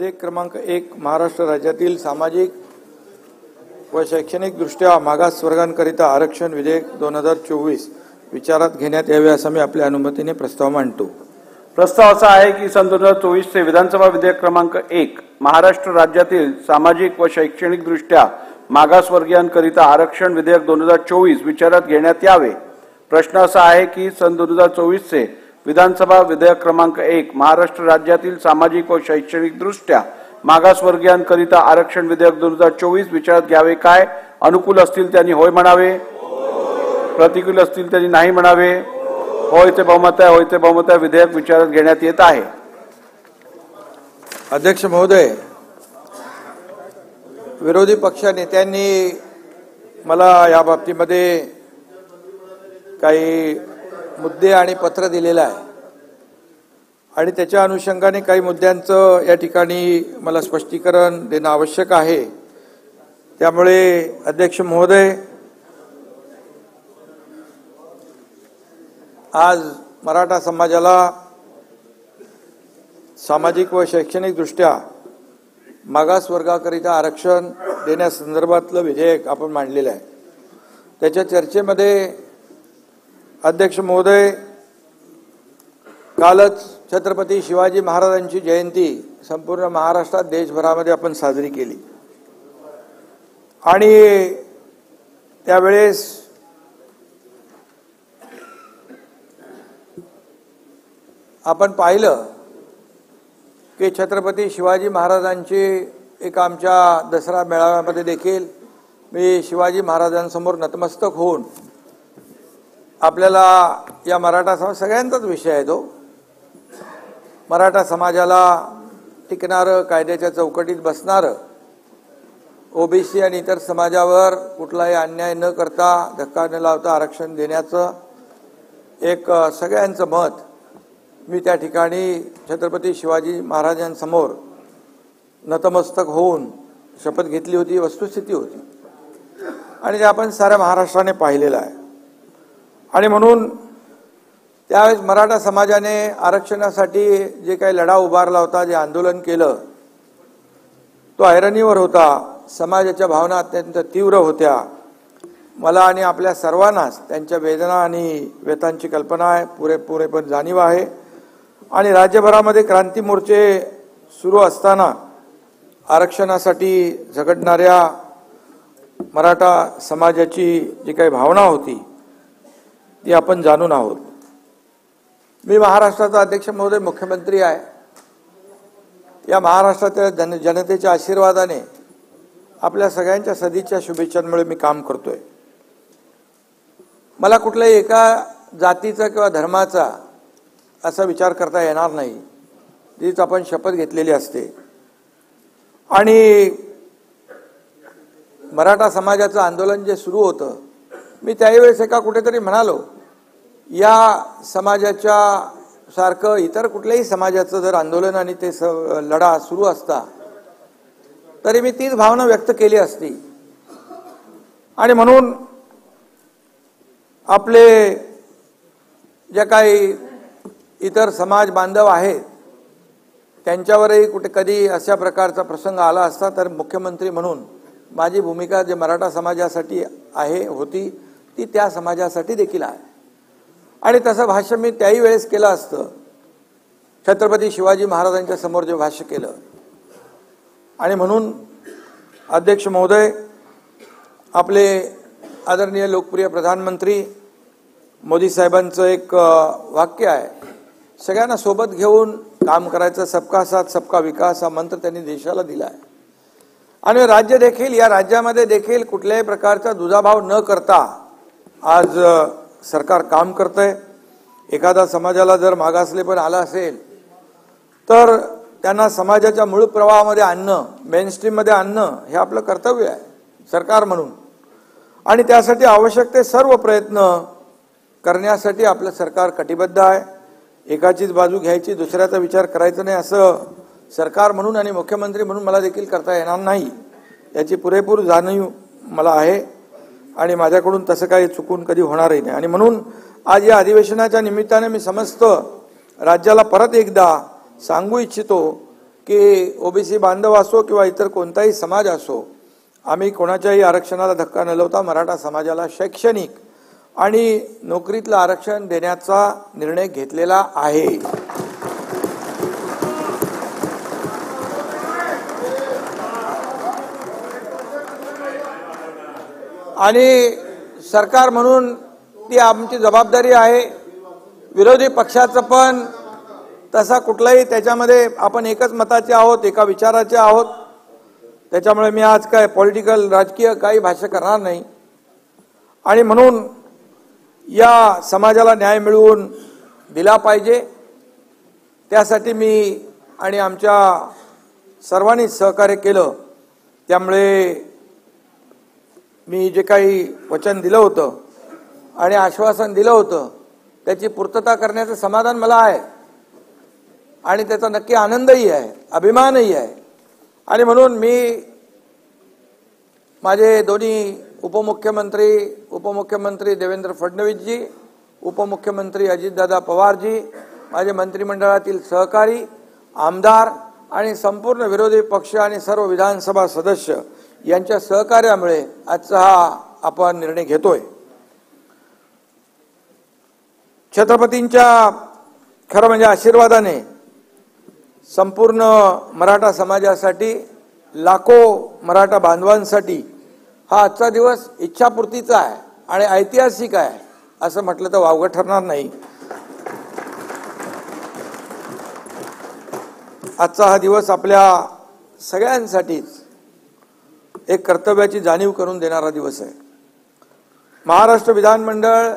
विधेयक क्रमांक 1 महाराष्ट्र राज्यातील सामाजिक व शैक्षणिक दृष्ट्या मागास वर्गांकरिता आरक्षण विधेयक 2024 विचारात घेण्यात यावे असा मी आपल्या अनुमतीने प्रस्ताव मांडतो। प्रस्ताव असा आहे की सन 2024 चे विधानसभा विधेयक क्रमांक 1 महाराष्ट्र राज्यातील सामाजिक व शैक्षणिक दृष्ट्या मागासवर्गीयांकरिता आरक्षण विधेयक 2024 विचारात घेण्यात यावे। प्रश्न असा आहे की सन 2024 चे विधानसभा विधेयक क्रमांक 1 महाराष्ट्र राज्यातील सामाजिक व शैक्षणिक दृष्ट्या मागासवर्गीयांकरिता आरक्षण विधेयक 2024 विचारात घ्यावे काय? अनुकूल असतील त्यांनी होय म्हणावे, प्रतिकूल असतील त्यांनी नाही म्हणावे। होयचे बहुमत आहे, होयचे बहुमत आहे। विधेयक विचारात घेण्यात येत आहे। अध्यक्ष महोदय, विरोधी पक्ष नेत्यांनी मला या बाबतीमध्ये काही मुद्दे आणि पत्र दिलेलं आहे आणि त्याच्या अनुषंगाने काही मुद्द्यांचं या ठिकाणी मला स्पष्टीकरण देणं आवश्यक आहे। त्यामुळे अध्यक्ष महोदय, आज मराठा समाजाला सामाजिक व शैक्षणिक दृष्ट्या मागास वर्गाकरिता आरक्षण देण्यासंदर्भातलं विधेयक आपण मांडलेलं आहे। त्याच्या चर्चेमध्ये अध्यक्ष महोदय, कालच छत्रपती शिवाजी महाराजांची जयंती संपूर्ण महाराष्ट्रात देशभरामध्ये आपण साजरी केली आणि त्यावेळेस आपण पाहिलं की छत्रपती शिवाजी महाराजांची एक आमच्या दसरा मेळाव्यामध्ये देखील मी शिवाजी महाराजांसमोर नतमस्तक होऊन आपल्याला या मराठा समाज सगळ्यांचाच विषय आहे तो, मराठा समाजाला टिकणारं, कायद्याच्या चौकटीत बसणारं, ओबीसी आणि इतर समाजावर कुठलाही अन्याय न करता, धक्का न लावता आरक्षण देण्याचं एक सगळ्यांचं मत मी त्या ठिकाणी छत्रपती शिवाजी महाराजांसमोर नतमस्तक होऊन शपथ घेतली होती। वस्तुस्थिती होती आणि ते आपण साऱ्या महाराष्ट्राने पाहिलेलं आहे आणि म्हणून त्यावेळेस मराठा समाजाने आरक्षणासाठी जे काही लढा उभारला होता, जे आंदोलन केलं, तो ऐरणीवर होता। समाजाच्या भावना अत्यंत तीव्र होत्या। मला आणि आपल्या सर्वांनाच त्यांच्या वेदना आणि व्यथांची कल्पना आहे, पुरेपूर जाणीव आहे आणि राज्यभरामध्ये क्रांती मोर्चे सुरू असताना आरक्षणासाठी झगडणाऱ्या मराठा समाजाची जी काही भावना होती ती आपण जाणून आहोत। मी महाराष्ट्राचा अध्यक्ष महोदय मुख्यमंत्री आहे। या महाराष्ट्राच्या जनतेच्या आशीर्वादाने आपल्या सगळ्यांच्या सदिच्छा शुभेच्छांमुळे मी काम करतोय। मला कुठल्याही एका जातीचा किंवा धर्माचा असा विचार करता येणार नाही, तीच आपण शपथ घेतलेली असते आणि मराठा समाजाचं आंदोलन जे सुरू होतं, मी त्यावेळेस एका कुठेतरी म्हणालो, या समाजाच्या सारखं इतर कुठल्याही समाजाचं जर आंदोलन आणि ते लढा सुरू असता तरी मी तीच भावना व्यक्त केली असती आणि म्हणून आपले जे काही इतर समाज बांधव आहेत त्यांच्यावरही कुठे कधी अशा प्रकारचा प्रसंग आला असता तर मुख्यमंत्री म्हणून माझी भूमिका जे मराठा समाजासाठी होती ती त्या समाजासाठी देखील आहे आणि तसं भाष्य मी त्याही वेळेस केलं असतं, छत्रपती शिवाजी महाराजांच्या समोर जे भाष्य केलं। आणि म्हणून अध्यक्ष महोदय, आपले आदरणीय लोकप्रिय प्रधानमंत्री मोदी साहेबांचं एक वाक्य आहे, सगळ्यांना सोबत घेऊन काम करायचं, सबका साथ सबका विकास हा मंत्र त्यांनी देशाला दिला आहे आणि राज्य देखील, या राज्यामध्ये देखील कुठल्याही प्रकारचा दुजाभाव न करता आज सरकार काम करतंय। एखादा समाजाला जर मागासलेपण आला असेल तर त्यांना समाजाच्या मूळ प्रवाहामध्ये आणणं, मेनस्ट्रीममध्ये आणणं हे आपलं कर्तव्य आहे सरकार म्हणून आणि त्यासाठी आवश्यक ते सर्व प्रयत्न करण्यासाठी आपलं सरकार कटिबद्ध आहे। एकाचीच बाजू घ्यायची, दुसऱ्याचा विचार करायचा नाही असं सरकार म्हणून आणि मुख्यमंत्री म्हणून मला देखील करता येणार नाही, याची पुरेपूर जाणीव मला आहे आणि माझ्याकडून तसं काही चुकून कधी होणारही नाही आणि म्हणून आज या अधिवेशनाच्या निमित्ताने मी समस्त राज्याला परत एकदा सांगू इच्छितो की ओबीसी बांधव असो किंवा इतर कोणताही समाज असो, आम्ही कोणाच्याही आरक्षणाला धक्का न लावता मराठा समाजाला शैक्षणिक आणि नोकरीतलं आरक्षण देण्याचा निर्णय घेतलेला आहे. आणि सरकार म्हणून ती आमची जबाबदारी आहे. विरोधी पक्षाचं पण तसा कुठलाही त्याच्यामध्ये आपण एकच मताचे आहोत, एका विचाराचे आहोत. त्याच्यामुळे मी आज काय पॉलिटिकल राजकीय काही भाष्य करणार नाही. आणि म्हणून या समाजाला न्याय मिळवून दिला पाहिजे, त्यासाठी मी आणि आमच्या सर्वांनी सहकार्य केलं. त्यामुळे मी जे काही वचन दिलं होतं आणि आश्वासन दिलं होतं त्याची पूर्तता करण्याचं समाधान मला आहे आणि त्याचा नक्की आनंदही आहे, अभिमानही आहे. आणि म्हणून मी माझे दोन्ही उपमुख्यमंत्री देवेंद्र फडणवीसजी, उपमुख्यमंत्री अजितदादा पवारजी, माझे मंत्रिमंडळातील सहकारी, आमदार आणि संपूर्ण विरोधी पक्ष आणि सर्व विधानसभा सदस्य यांच्या सहकार्यामुळे आजचा हा आपण निर्णय घेतोय. छत्रपतींच्या खरं म्हणजे आशीर्वादाने संपूर्ण मराठा समाजासाठी, लाखो मराठा बांधवांसाठी हा आजचा दिवस इच्छापूर्तीचा आहे आणि ऐतिहासिक आहे असं म्हटलं तर वावगं ठरणार नाही. आजचा हा दिवस आपल्या सगळ्यांसाठीच एक कर्तव्याची जाणीव करून देणारा दिवस आहे. महाराष्ट्र विधानमंडळ